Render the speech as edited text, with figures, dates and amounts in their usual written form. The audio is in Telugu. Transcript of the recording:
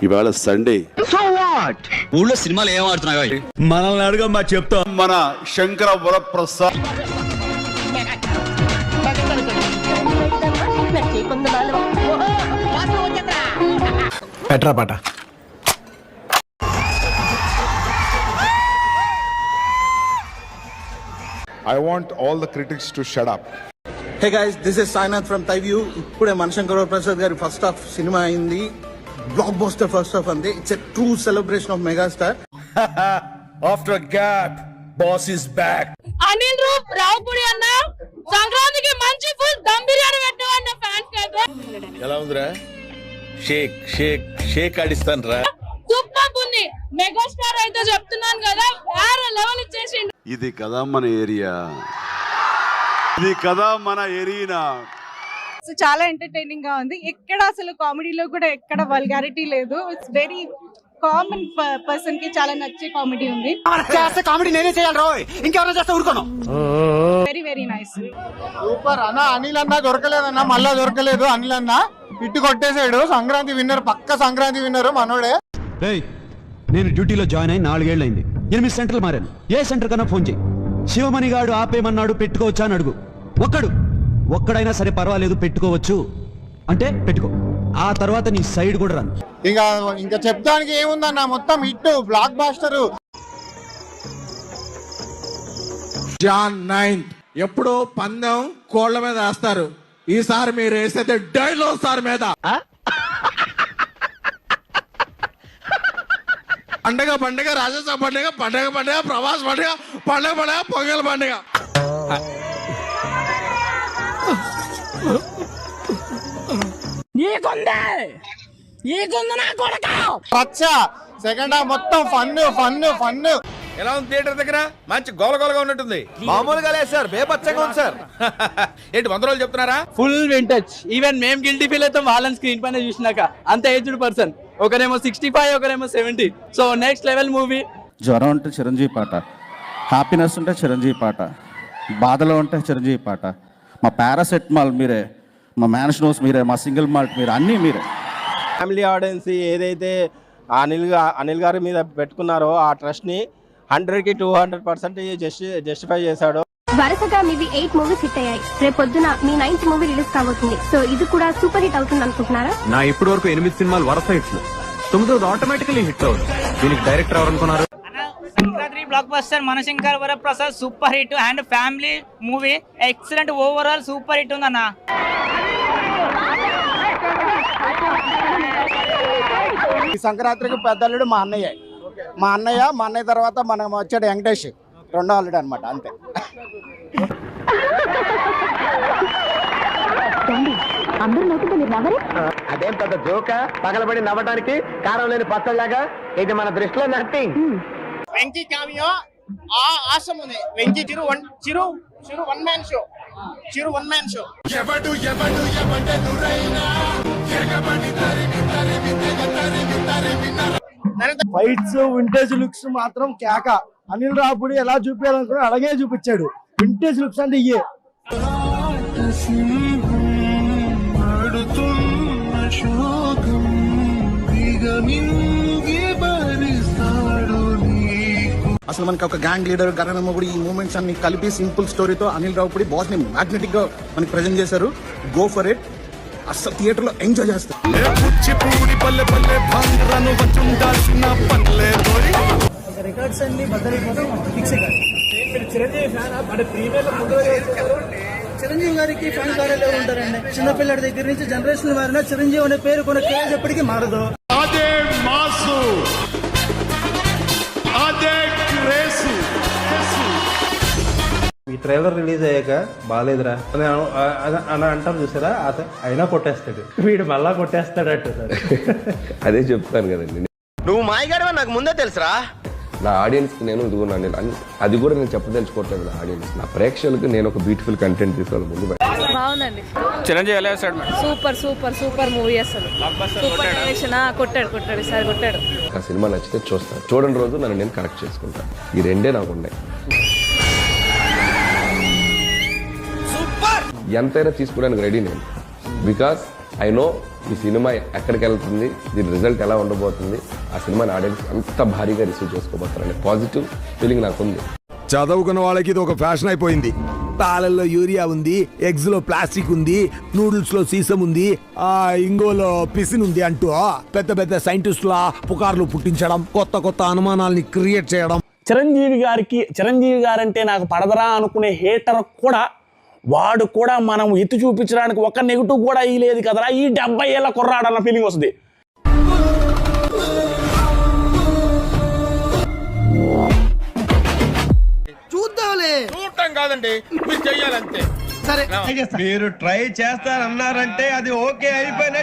ఇవాళ సండే. ఊళ్ళో సినిమాలు ఏం ఆడుతున్నాయి మనల్ని అడుగమ్మా చెప్తాం. మన శంకర వరప్రసాద్ పెట్రా పాట. I want all the critics to shut up. Hey guys, this is Sainath from Thaiview. ఇప్పుడే మన శంకర ప్రసాద్ గారి ఫస్ట్ హాఫ్ సినిమా అయింది. బ్లాక్ బస్టర్ ఫస్ట్ హాఫ్ అంతే. It's a true celebration of megastar. After a gap, boss is back. Anil రూప్ రావుపూడి అన్న సంక్రాంతికి మంచి ఫుల్ దమ్ బిర్యానీ పెట్టావన్న ఫ్యాన్స్ అయితే ఎలా ఉందిరా? షేక్ షేక్ షేక్ ఆడిస్తాను రా. సూపర్ ఉంది. మెగాస్టార్ అయితే చెప్తున్నాను కదా, వేరే లెవెల్ ఇచ్చేసిండు. ఇది కదా మన ఏరియా, ఇది కదా మన ఏరియా. సో చాలా ఎంటర్టైనింగ్ గా ఉంది. ఎక్కడ అసలు కామెడీలో కూడా ఎక్కడ వల్గారిటీ లేదు. ఇట్స్ వెరీ కామన్ పర్సన్ కి చాలా నచ్చే కామెడీ ఉంది. కామెడీ నేనే చేయాలి రోయ్, ఇంకెవరైనా చేస్తే ఊరుకోను. Very very nice. సూపర్ అన్న. అనిల్ అన్న దొరకలేదన్న, మళ్ళా దొరకలేదు. అనిల్ అన్న ఇట్టు కొట్టేశాడు. సంక్రాంతి విన్నర్, పక్క సంక్రాంతి విన్నర్ మనోడే. నేను డ్యూటీలో జాయిన్ అయి 4 ఏళ్ళైంది. 8 సెంటర్లు మారాను. ఏ సెంటర్ కన్నా ఫోన్ చేయి. శివమణి గాడు ఆపేమన్నాడు, పెట్టుకోవచ్చా అని అడుగు. ఒక్కడైనా సరే పర్వాలేదు పెట్టుకోవచ్చు అంటే పెట్టుకో. ఆ తర్వాత నీ సైడ్ కూడా రాను. ఇంకా చెప్తానికి ఏముందన్న, మొత్తం హిట్ బ్లాక్ బాస్టర్. జాన్ 9 ఎప్పుడో పందెం కోళ్ల మీద వేస్తారు. ఈసారి మీరు వేసేది డైనోసార్ మీద. పండగ పండగ, రాజస్థాన్ పండగ, పండగ పండగ, ప్రవాస్ పండగ, పండగ పండగ, పొంగల్ పండగ. సెకండ్ హాఫ్ మొత్తం ఫన్ ఫన్ ఫన్. ఎలా ఉంది థియేటర్ దగ్గర? మంచి గోలగోలగా ఉన్నట్టుంది. మామూలుగా లేదు సార్, బేపచ్చగా ఉంది సార్. ఏంటి 100 రోజులు చెప్తున్నారా? Full vintage. ఈవెన్ మేము గిల్టీ ఫీల్ అవుతాం వాళ్ళని స్క్రీన్ పైన చూసినాక. అంత ఏజ్డ్ పర్సన్, ఒకరేమో 65, ఒకరేమో 70. So next level movie. జ్వరం ఉంటే చిరంజీవి పాట, హ్యాపీనెస్ ఉంటే చిరంజీవి పాట, బాధలో ఉంటే చిరంజీవి పాట, మా పారాసెటమాల్ మీరే, మా మ్యాన్షనోస్ మీరే, మా సింగిల్ మాల్ట్ మీరే, అన్నీ మీరే. ఫ్యామిలీ ఆడియన్స్ ఏదైతే అనిల్ గారి మీద పెట్టుకున్నారో ఆ ట్రస్ట్ ని 100కి 200% జస్టిఫై చేశాడు. వరుసగా మీవి 8 మూవీస్ హిట్ అయ్యాయి. రేపొద్దున మీ 9th మూవీ రిలీజ్ కాబోతుంది. సో ఇది కూడా సూపర్ హిట్ అవుతుంది అనుకుంటున్నారా? నా ఇప్పటి వరకు 8 సినిమాలు వరుస హిట్లు, 9th ఆటోమేటికలీ హిట్ అవుతుంది. దీనికి డైరెక్టర్ ఎవరు అనుకున్నారు? సంక్రాంతి బ్లాక్ బస్టర్ మన Shankar Varaprasad super hit and family movie excellent. Overall super hit ఉందన్న. ఈ సంక్రాంతికి పెద్దల్లుడు మా అన్నయ్య. మా అన్నయ్య తర్వాత మనం వచ్చాడు వెంకటేష్, రెండో అల్లుడు అనమాట. అంతే. అదేం పెద్ద జోక, పగలబడి నవ్వడానికి కారం లేని పచ్చళ్ళలాగా. ఇది మన దృష్టిలో నథింగ్. వెంకీ కామియో ఆసం ఉంది. Venky Chiru one man show. Fights vintage looks మాత్రం కేక. అనిల్ రావుపూడి ఎలా చూపించాలనుకున్నా అలాగే చూపించాడు. వింటేజ్ లుక్స్ అంటే ఇయే. అసలు మనకి ఒక గ్యాంగ్ లీడర్ గరణమ్మ కూడా ఈ మూమెంట్స్ అన్ని కలిపి సింపుల్ స్టోరీతో అనిల్ రావుపూడి బాస్ ని మ్యాగ్నెటిక్ గా మనకి ప్రెజెంట్ చేశారు. Go for it. అసలు థియేటర్ లో ఎంజాయ్ చేస్తారు. రికార్డ్స్ అన్ని చిరంజీవి గారికి ఫ్యాన్ కార్యాలు ఎవరు ఉంటారండి? చిన్నపిల్లడి దగ్గర నుంచి జనరేషన్ మారినా చిరంజీవి అనే పేరు కొన్న క్రేజ్ ఎప్పటికీ మారదు. అదే మాసు, అదే క్రేసు. ఈ ట్రైలర్ రిలీజ్ అయ్యాక బాగాలేదురా అని అంటారు చూసారా, అయినా కొట్టేస్తాడు వీడు, మళ్ళా కొట్టేస్తాడట. అదే చెప్తాను కదండి. నువ్వు మాయగాడు నాకు ముందే తెలుసురా. నా ఆడియన్స్ కి నేను ఇదిగోన్నాను, అది కూడా నేను చెప్పదలుచుకోవట్లేదు. నా ఆడియన్స్, నా ప్రేక్షకులకు నేను ఒక బ్యూటిఫుల్ కంటెంట్ తీసుకోవాలి. ముందు బాగుందండి. చిరంజీవి ఎలా వేస్తాడు? సూపర్ మూవీ అసలు. Super direction. కొట్టాడు సార్, కొట్టాడు. ఆ సినిమా నచ్చితే చూస్తాను, చూడని రోజు నన్ను నేను కరెక్ట్ చేసుకుంటాను. ఈ రెండే నాకు ఉన్నాయి. ఎంతైనా తీసుకోవడానికి రెడీ నేను. బికాస్ ఐ నో ఈ సినిమా ఎక్కడికి వెళ్తుంది, దీని రిజల్ట్ ఎలా ఉండబోతుంది, ఆ సినిమాని ఆడియన్స్ ఎంత భారీగా రిసీవ్ చేసుకోబోతారనే పాజిటివ్ ఫీలింగ్ నాకుంది. చదువుకున్న వాళ్ళకి ఇది ఒక ఫ్యాషన్ అయిపోయింది. పాలల్లో యూరియా ఉంది, ఎగ్స్ లో ప్లాస్టిక్ ఉంది, నూడిల్స్ లో సీసం ఉంది, ఇంగోలో పిసిన్ ఉంది అంటూ పెద్ద పెద్ద సైంటిస్టుల పుకార్లు పుట్టించడం, కొత్త కొత్త అనుమానాల్ని క్రియేట్ చేయడం. చిరంజీవి గారంటే నాకు పడదరా అనుకునే హేటర్ కూడా వాడు కూడా మనం ఎత్తి చూపించడానికి ఒక నెగిటివ్ కూడా ఇయ్యలేదు కదరా ఈ 70 ఏళ్ల కుర్రాడన్న ఫీలింగ్ వస్తుంది. చూడటం కాదండి, మీరు చెయ్యాలంతే. మీరు ట్రై చేస్తారన్నారంటే అది ఓకే అయిపోయిన